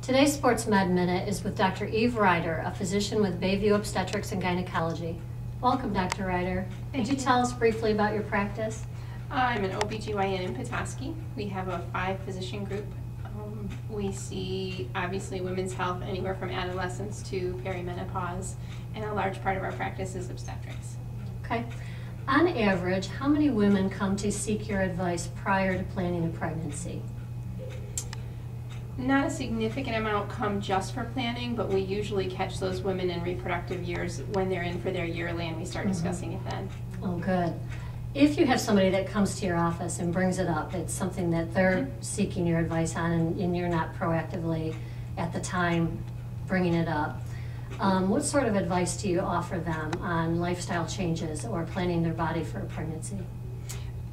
Today's Sports Med Minute is with Dr. Eve Ryder, a physician with Bayview Obstetrics and Gynecology. Welcome, Dr. Ryder. Could you tell us briefly about your practice? I'm an OBGYN in Petoskey. We have a 5-physician group. We see, obviously, women's health anywhere from adolescence to perimenopause, and a large part of our practice is obstetrics. Okay. On average, how many women come to seek your advice prior to planning a pregnancy? Not a significant amount come just for planning, but we usually catch those women in reproductive years when they're in for their yearly, and we start discussing it then. Oh, good. If you have somebody that comes to your office and brings it up, it's something that they're seeking your advice on, and you're not proactively at the time bringing it up, what sort of advice do you offer them on lifestyle changes or planning their body for a pregnancy?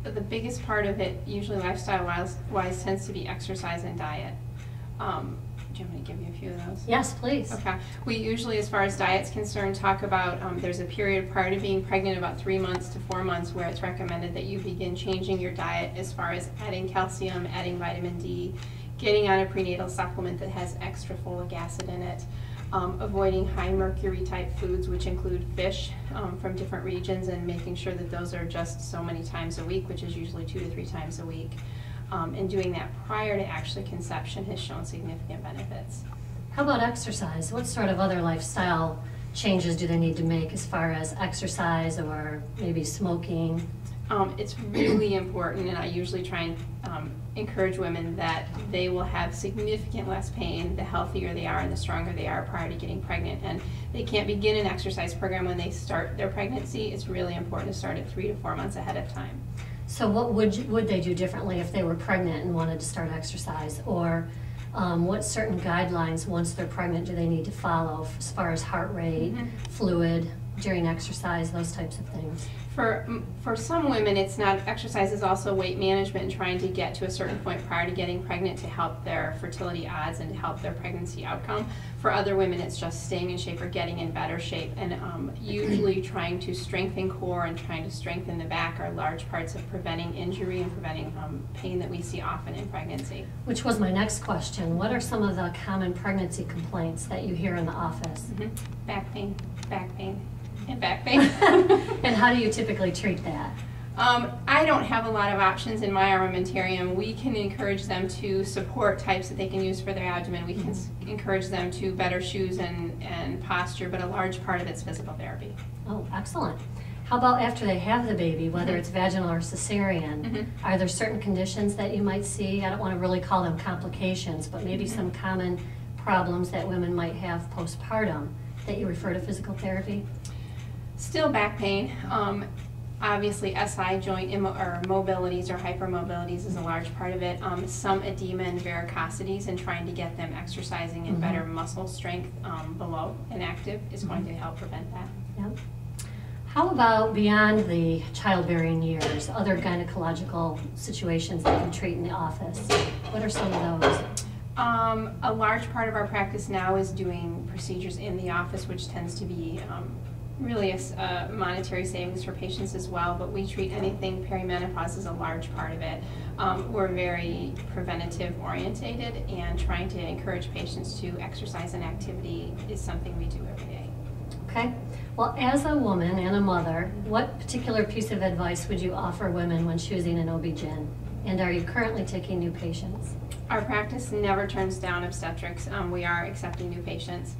The biggest part of it, usually lifestyle-wise, tends to be exercise and diet. Do you want me to give you a few of those? Yes, please. Okay. We usually, as far as diet's concerned, talk about there's a period prior to being pregnant, about 3 months to 4 months, where it's recommended that you begin changing your diet as far as adding calcium, adding vitamin D, getting on a prenatal supplement that has extra folic acid in it, avoiding high mercury type foods, which include fish from different regions, and making sure that those are just so many times a week, which is usually 2 to 3 times a week. And doing that prior to actually conception has shown significant benefits. How about exercise? What sort of other lifestyle changes do they need to make as far as exercise or maybe smoking? It's really important, and I usually try and encourage women that they will have significant less pain the healthier they are and the stronger they are prior to getting pregnant. And they can't begin an exercise program when they start their pregnancy. It's really important to start it 3 to 4 months ahead of time. So what would they do differently if they were pregnant and wanted to start exercise? Or what certain guidelines, once they're pregnant, do they need to follow as far as heart rate, fluid during exercise, those types of things? For some women, it's not, exercise is also weight management and trying to get to a certain point prior to getting pregnant to help their fertility odds and to help their pregnancy outcome. For other women, it's just staying in shape or getting in better shape, and usually trying to strengthen core and trying to strengthen the back are large parts of preventing injury and preventing pain that we see often in pregnancy. Which was my next question. What are some of the common pregnancy complaints that you hear in the office? Back pain, and back pain. And how do you typically treat that? I don't have a lot of options in my armamentarium. We can encourage them to support types that they can use for their abdomen. We can encourage them to better shoes and posture, but a large part of it's physical therapy. Oh, excellent. How about after they have the baby, whether it's vaginal or cesarean? Are there certain conditions that you might see? I don't want to really call them complications, but maybe some common problems that women might have postpartum that you refer to physical therapy? Still back pain. Obviously SI joint or mobilities or hypermobilities is a large part of it. Some edema and varicosities, and trying to get them exercising and better muscle strength below inactive is going to help prevent that. Yep. How about beyond the childbearing years, other gynecological situations that you treat in the office? What are some of those? A large part of our practice now is doing procedures in the office, which tends to be really a monetary savings for patients as well, but we treat anything. Perimenopause is a large part of it. We're very preventative orientated, and trying to encourage patients to exercise and activity is something we do every day. Okay. Well, as a woman and a mother, what particular piece of advice would you offer women when choosing an OB-GYN? And are you currently taking new patients? Our practice never turns down obstetrics. We are accepting new patients.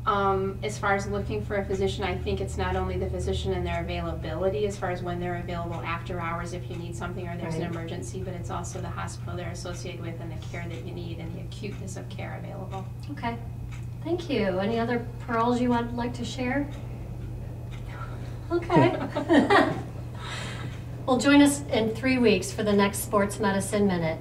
As far as looking for a physician, I think it's not only the physician and their availability as far as when they're available after hours if you need something or there's an emergency, but it's also the hospital they're associated with and the care that you need and the acuteness of care available. Okay. Thank you. Any other pearls you would like to share? Okay. Well, join us in 3 weeks for the next Sports Medicine Minute.